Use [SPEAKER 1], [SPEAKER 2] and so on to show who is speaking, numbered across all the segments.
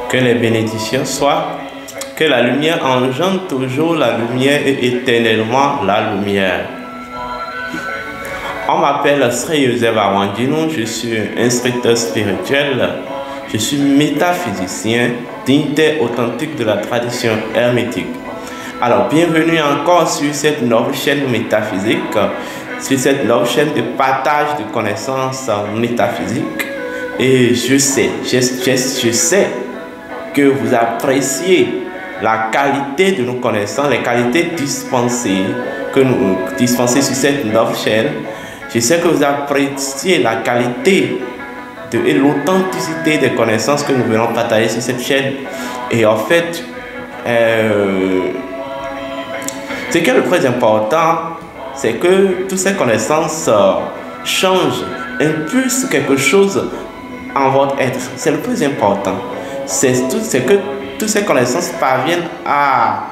[SPEAKER 1] Que les bénédictions soient, que la lumière engendre toujours la lumière et éternellement la lumière. On m'appelle Sri Joseph Awandino, je suis instructeur spirituel, je suis métaphysicien, dignitaire authentique de la tradition hermétique. Alors, bienvenue encore sur cette nouvelle chaîne métaphysique, sur cette nouvelle chaîne de partage de connaissances métaphysiques. Et je sais que vous appréciez la qualité de nos connaissances, les qualités dispensées sur cette nouvelle chaîne. Je sais que vous appréciez la qualité et l'authenticité des connaissances que nous venons partager sur cette chaîne. Et en fait, ce qui est le plus important, c'est que toutes ces connaissances changent, impulsent quelque chose en votre être. C'est le plus important. C'est que toutes ces connaissances parviennent à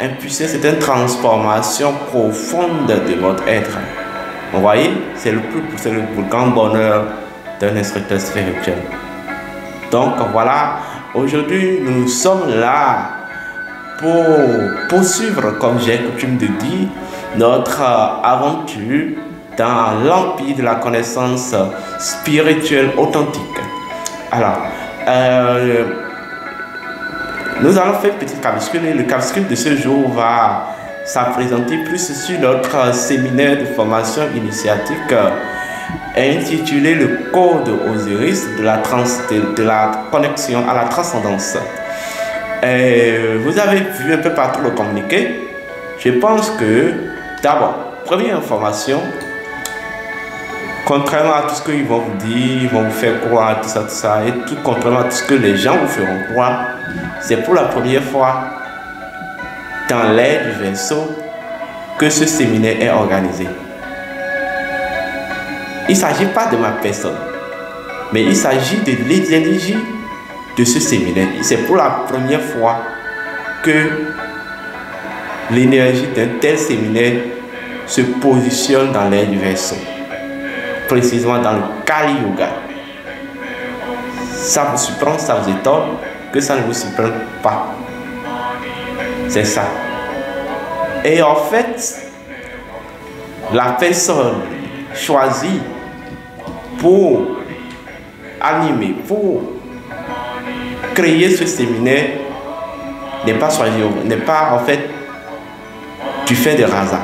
[SPEAKER 1] impulser cette transformation profonde de votre être. Vous voyez, c'est le plus grand bonheur d'un instructeur spirituel. Donc voilà, aujourd'hui nous sommes là pour poursuivre, comme j'ai coutume de dire, notre aventure dans l'empire de la connaissance spirituelle authentique. Alors, nous allons faire un petit capsule et le capsule de ce jour va s'appréhender plus sur notre séminaire de formation initiatique intitulé le Code Osiris de la connexion à la transcendance. Vous avez vu un peu partout le communiqué. Je pense que d'abord, première information, contrairement à tout ce qu'ils vont vous dire, ils vont vous faire croire, tout ça, et tout contrairement à tout ce que les gens vous feront croire, c'est pour la première fois dans l'ère du Verseau que ce séminaire est organisé. Il ne s'agit pas de ma personne, mais il s'agit de l'énergie de ce séminaire. C'est pour la première fois que l'énergie d'un tel séminaire se positionne dans l'ère du Verseau, précisément dans le Kali Yuga. Ça vous surprend, ça vous étonne, que ça ne vous surprenne pas. C'est ça. Et en fait, la personne choisie pour animer, pour créer ce séminaire n'est pas choisi, n'est pas en fait du fait de hasard.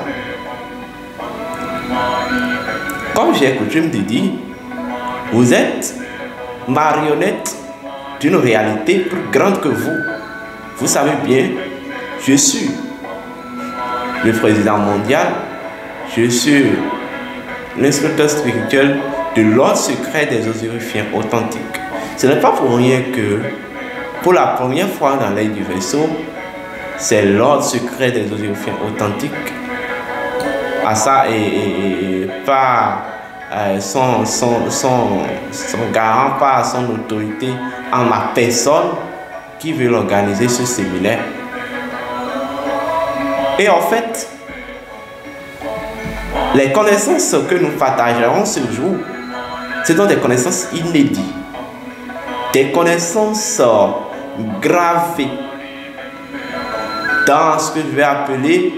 [SPEAKER 1] Comme j'ai coutume de dire, vous êtes marionnette d'une réalité plus grande que vous. Vous savez bien, je suis le président mondial, je suis l'instructeur spirituel de l'ordre secret des Osirifiens authentiques. Ce n'est pas pour rien que, pour la première fois dans l'ère du Verseau, c'est l'ordre secret des Osirifiens authentiques. À ça et pas son garant, pas son autorité en ma personne qui veut organiser ce séminaire. Et en fait, les connaissances que nous partagerons ce jour, ce sont des connaissances inédites, des connaissances gravées dans ce que je vais appeler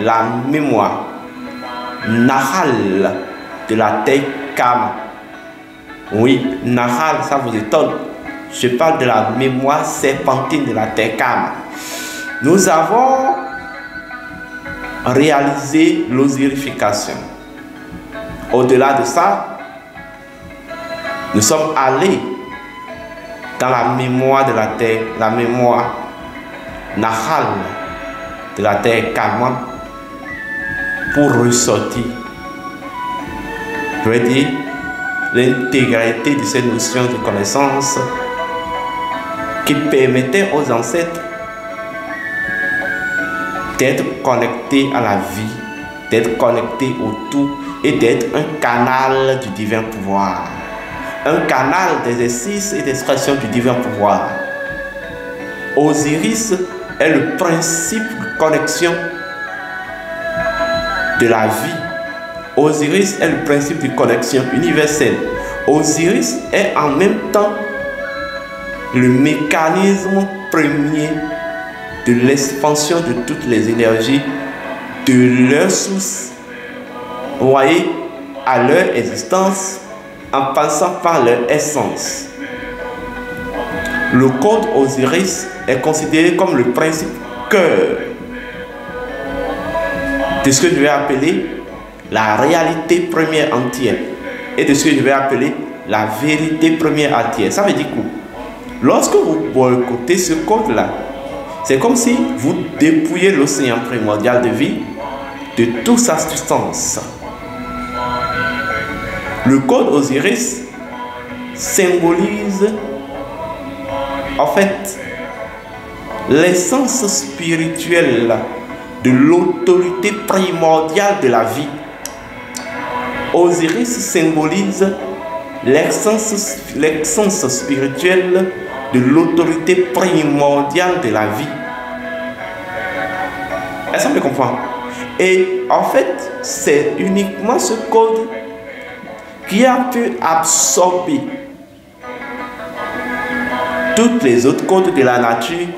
[SPEAKER 1] la mémoire Nahal de la terre Kama. Oui, Nahal, ça vous étonne. Je parle de la mémoire serpentine de la terre Kama. Nous avons réalisé l'osirification. Au-delà de ça, nous sommes allés dans la mémoire de la terre, la mémoire Nahal de la terre Kama, pour ressortir, je veux dire, l'intégralité de ces notions de connaissance qui permettaient aux ancêtres d'être connectés à la vie, d'être connectés au tout et d'être un canal du divin pouvoir, un canal d'exercice et d'expression du divin pouvoir. Osiris est le principe de connexion de la vie. Osiris est le principe de connexion universelle. Osiris est en même temps le mécanisme premier de l'expansion de toutes les énergies de leur source, vous voyez, à leur existence, en passant par leur essence. Le code Osiris est considéré comme le principe cœur de ce que je vais appeler la réalité première entière et de ce que je vais appeler la vérité première entière. Ça veut dire quoi? Lorsque vous boycottez ce code-là, c'est comme si vous dépouillez l'océan primordial de vie de toute sa substance. Le code Osiris symbolise en fait l'essence spirituelle de l'autorité primordiale de la vie. Osiris symbolise l'essence spirituelle de l'autorité primordiale de la vie. Est-ce qu'on me comprend? Et en fait, c'est uniquement ce code qui a pu absorber toutes les autres codes de la nature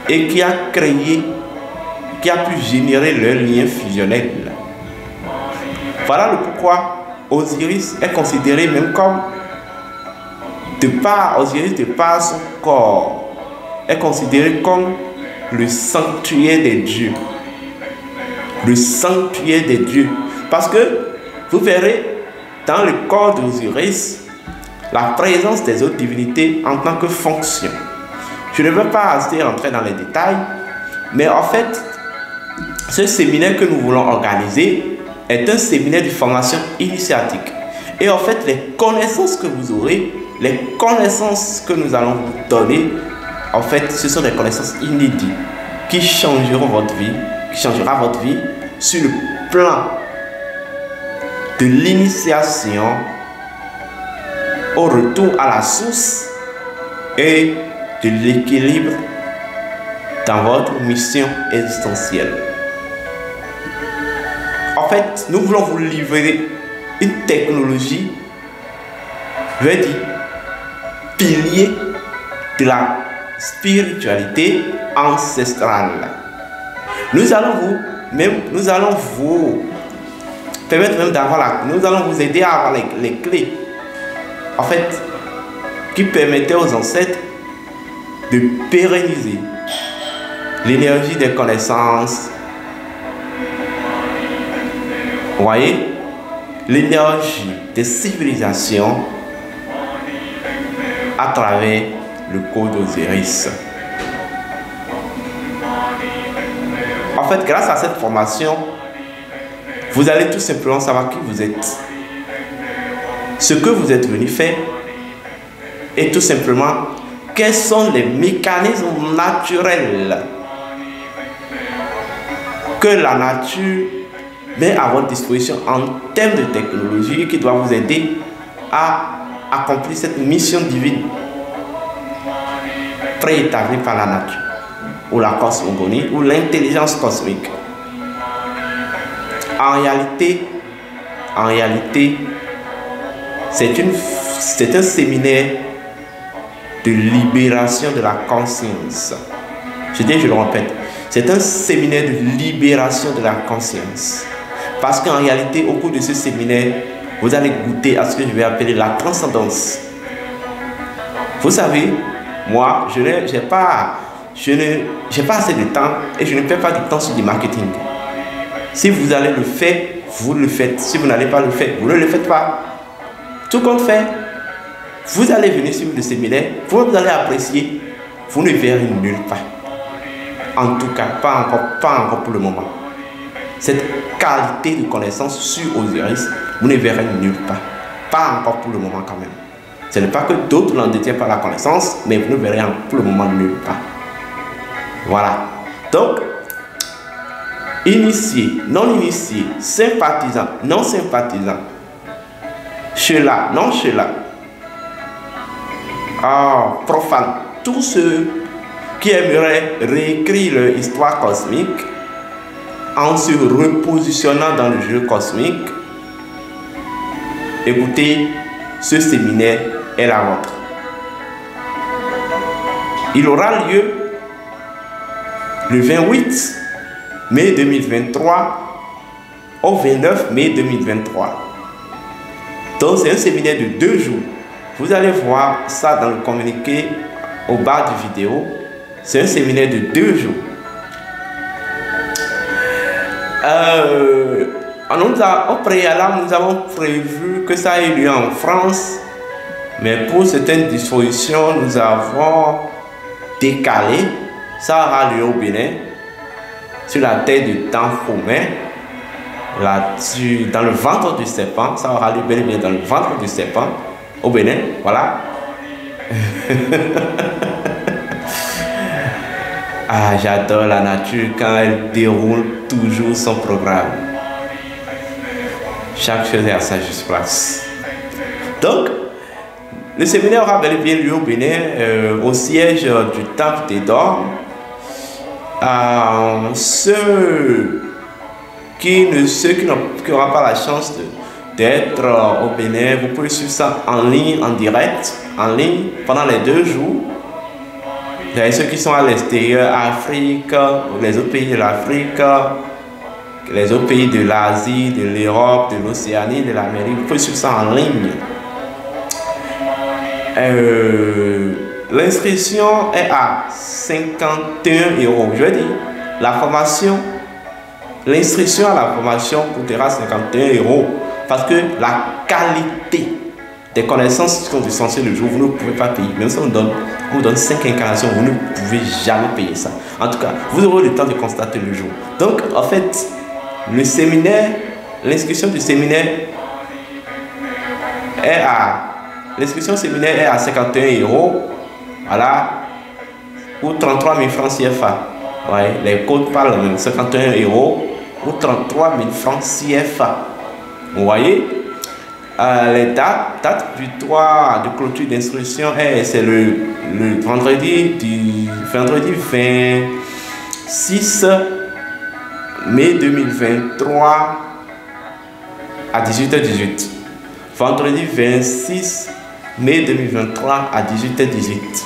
[SPEAKER 1] et qui a créé, qui a pu générer leur lien fusionnel. Voilà le pourquoi Osiris est considéré même comme, Osiris de par son corps, est considéré comme le sanctuaire des dieux. Le sanctuaire des dieux. Parce que vous verrez dans le corps d'Osiris la présence des autres divinités en tant que fonction. Je ne veux pas rentrer dans les détails, mais en fait, ce séminaire que nous voulons organiser est un séminaire de formation initiatique. Et en fait, les connaissances que vous aurez, les connaissances que nous allons vous donner, en fait, ce sont des connaissances inédites qui changeront votre vie, qui changera votre vie sur le plan de l'initiation au retour à la source et de l'équilibre dans votre mission existentielle. En fait, nous voulons vous livrer une technologie, je vais dire, pilier de la spiritualité ancestrale. Nous allons vous permettre même d'avoir nous allons vous aider à avoir les clés, en fait, qui permettaient aux ancêtres de pérenniser l'énergie des connaissances. Vous voyez, l'énergie des civilisations à travers le code Osiris. En fait, grâce à cette formation, vous allez tout simplement savoir qui vous êtes, ce que vous êtes venu faire, et tout simplement quels sont les mécanismes naturels que la nature met à votre disposition en termes de technologie qui doit vous aider à accomplir cette mission divine préétablie par la nature, ou la cosmogonie, ou l'intelligence cosmique. En réalité, c'est un séminaire de libération de la conscience. Je le répète, c'est un séminaire de libération de la conscience. Parce qu'en réalité, au cours de ce séminaire, vous allez goûter à ce que je vais appeler la transcendance. Vous savez, moi, je n'ai pas assez de temps et je ne perds pas de temps sur du marketing. Si vous allez le faire, vous le faites. Si vous n'allez pas le faire, vous ne le faites pas. Tout compte fait, vous allez venir sur le séminaire, vous allez apprécier, vous ne verrez nulle part. En tout cas, pas encore pour le moment. Cette qualité de connaissance sur Osiris, vous ne verrez nulle part. Pas encore pour le moment quand même. Ce n'est pas que d'autres n'en détiennent pas la connaissance, mais vous ne verrez pour le moment nulle part. Voilà. Donc, initié, non initié, sympathisant, non sympathisant, cela, non cela, profane, tous ceux qui aimeraient réécrire leur histoire cosmique en se repositionnant dans le jeu cosmique, écoutez, ce séminaire est la vôtre. Il aura lieu le 28 mai 2023 au 29 mai 2023. Donc c'est un séminaire de 2 jours. Vous allez voir ça dans le communiqué au bas de vidéo. C'est un séminaire de 2 jours. Au préalable, nous avons prévu que ça ait lieu en France, mais pour certaines dispositions, nous avons décalé. Ça aura lieu au Bénin, sur la terre de Tanfoumé, dans le ventre du serpent. Ça aura lieu bel et bien dans le ventre du serpent, au Bénin, voilà. Ah, j'adore la nature quand elle déroule toujours son programme. Chaque chose est à sa juste place. Donc, le séminaire aura bel et bien lieu au Bénin, au siège du Temple des Dormes. Ceux qui n'auront pas la chance d'être au Bénin, vous pouvez suivre ça en ligne, en direct, en ligne, pendant les 2 jours. Et ceux qui sont à l'extérieur, Afrique, les autres pays de l'Afrique, les autres pays de l'Asie, de l'Europe, de l'Océanie, de l'Amérique, vous pouvez suivre ça en ligne. L'inscription est à 51 €. Je veux dire, la formation, l'inscription à la formation coûtera 51 € parce que la qualité des connaissances qui sont dispensées le jour, vous ne pouvez pas payer. Même si on vous donne 5 incarnations, vous ne pouvez jamais payer ça. En tout cas, vous aurez le temps de constater le jour. Donc, en fait, le séminaire, l'inscription du séminaire est à... L'inscription au séminaire est à 51 €, voilà, ou 33 000 francs CFA. Ouais, les codes parlent même, 51 € ou 33 000 francs CFA. Vous voyez, les dates butoirs de clôture d'inscription, c'est le vendredi 26 mai 2023 à 18h18. Vendredi 26 mai 2023 à 18h18.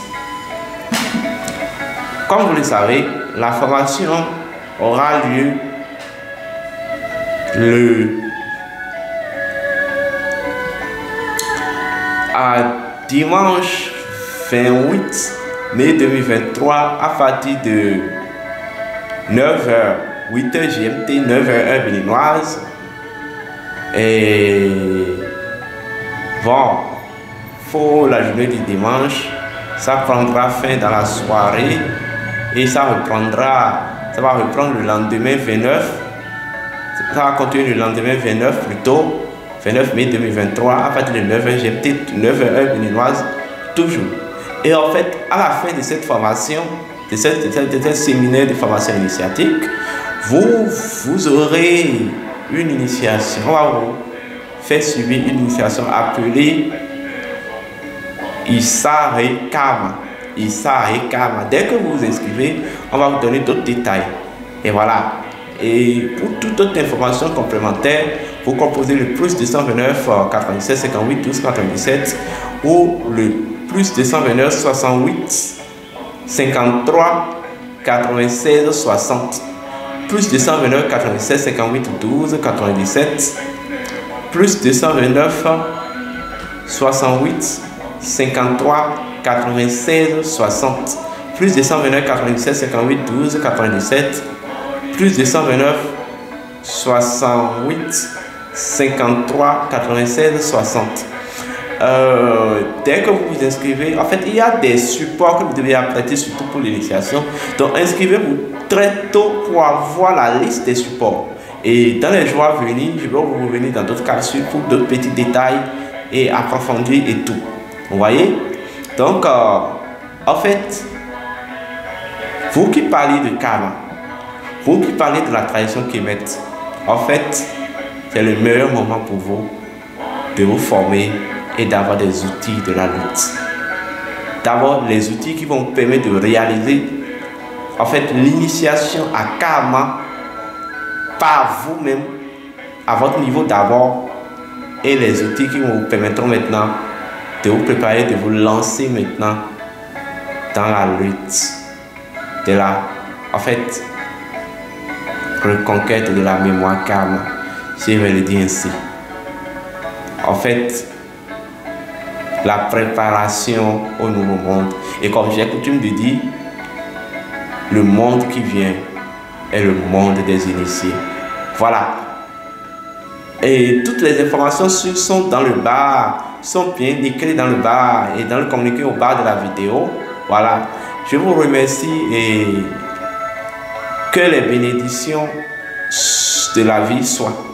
[SPEAKER 1] Comme vous le savez, la formation aura lieu dimanche 28 mai 2023 à partir de 9h, 8h GMT, 9h béninoise. Et bon, pour la journée du dimanche, ça prendra fin dans la soirée et ça va reprendre le lendemain 29. Ça va continuer le lendemain 29 plutôt, 29 mai 2023 à partir de 9h GMT, 9h béninoise, toujours. Et en fait, à la fin de cette formation, de ce séminaire de formation initiatique, vous aurez une initiation. On va vous faire subir une initiation appelée Issa Rekama. Issa Rekama. Dès que vous vous inscrivez, on va vous donner d'autres détails. Et voilà. Et pour toute autre information complémentaire, vous composez le plus 229 97 58 12 97 ou le plus 229 68 53 96 60. Plus 229 87 58 12 97. Plus 229 68 53 96 60. Plus 229 97 58 12 97. Plus 229 68 53 96 60. Dès que vous vous inscrivez, en fait, il y a des supports que vous devez apprêter, surtout pour l'initiation. Donc, inscrivez-vous très tôt pour avoir la liste des supports. Et dans les jours à venir, je vais vous revenir dans d'autres capsules pour d'autres petits détails et approfondir et tout. Vous voyez? Donc, en fait, vous qui parlez de karma, vous qui parlez de la tradition kémète, en fait, c'est le meilleur moment pour vous de vous former et d'avoir des outils de la lutte. D'avoir les outils qui vont vous permettre de réaliser en fait l'initiation à karma par vous-même, à votre niveau d'abord, et les outils qui vous permettront maintenant de vous préparer, de vous lancer maintenant dans la lutte de la, en fait, reconquête de la mémoire karma, si je vais le dire ainsi. En fait, la préparation au nouveau monde. Et comme j'ai coutume de dire, le monde qui vient est le monde des initiés. Voilà. Et toutes les informations sont dans le bar, sont bien écrites dans le bar et dans le communiqué au bas de la vidéo. Voilà. Je vous remercie et que les bénédictions de la vie soient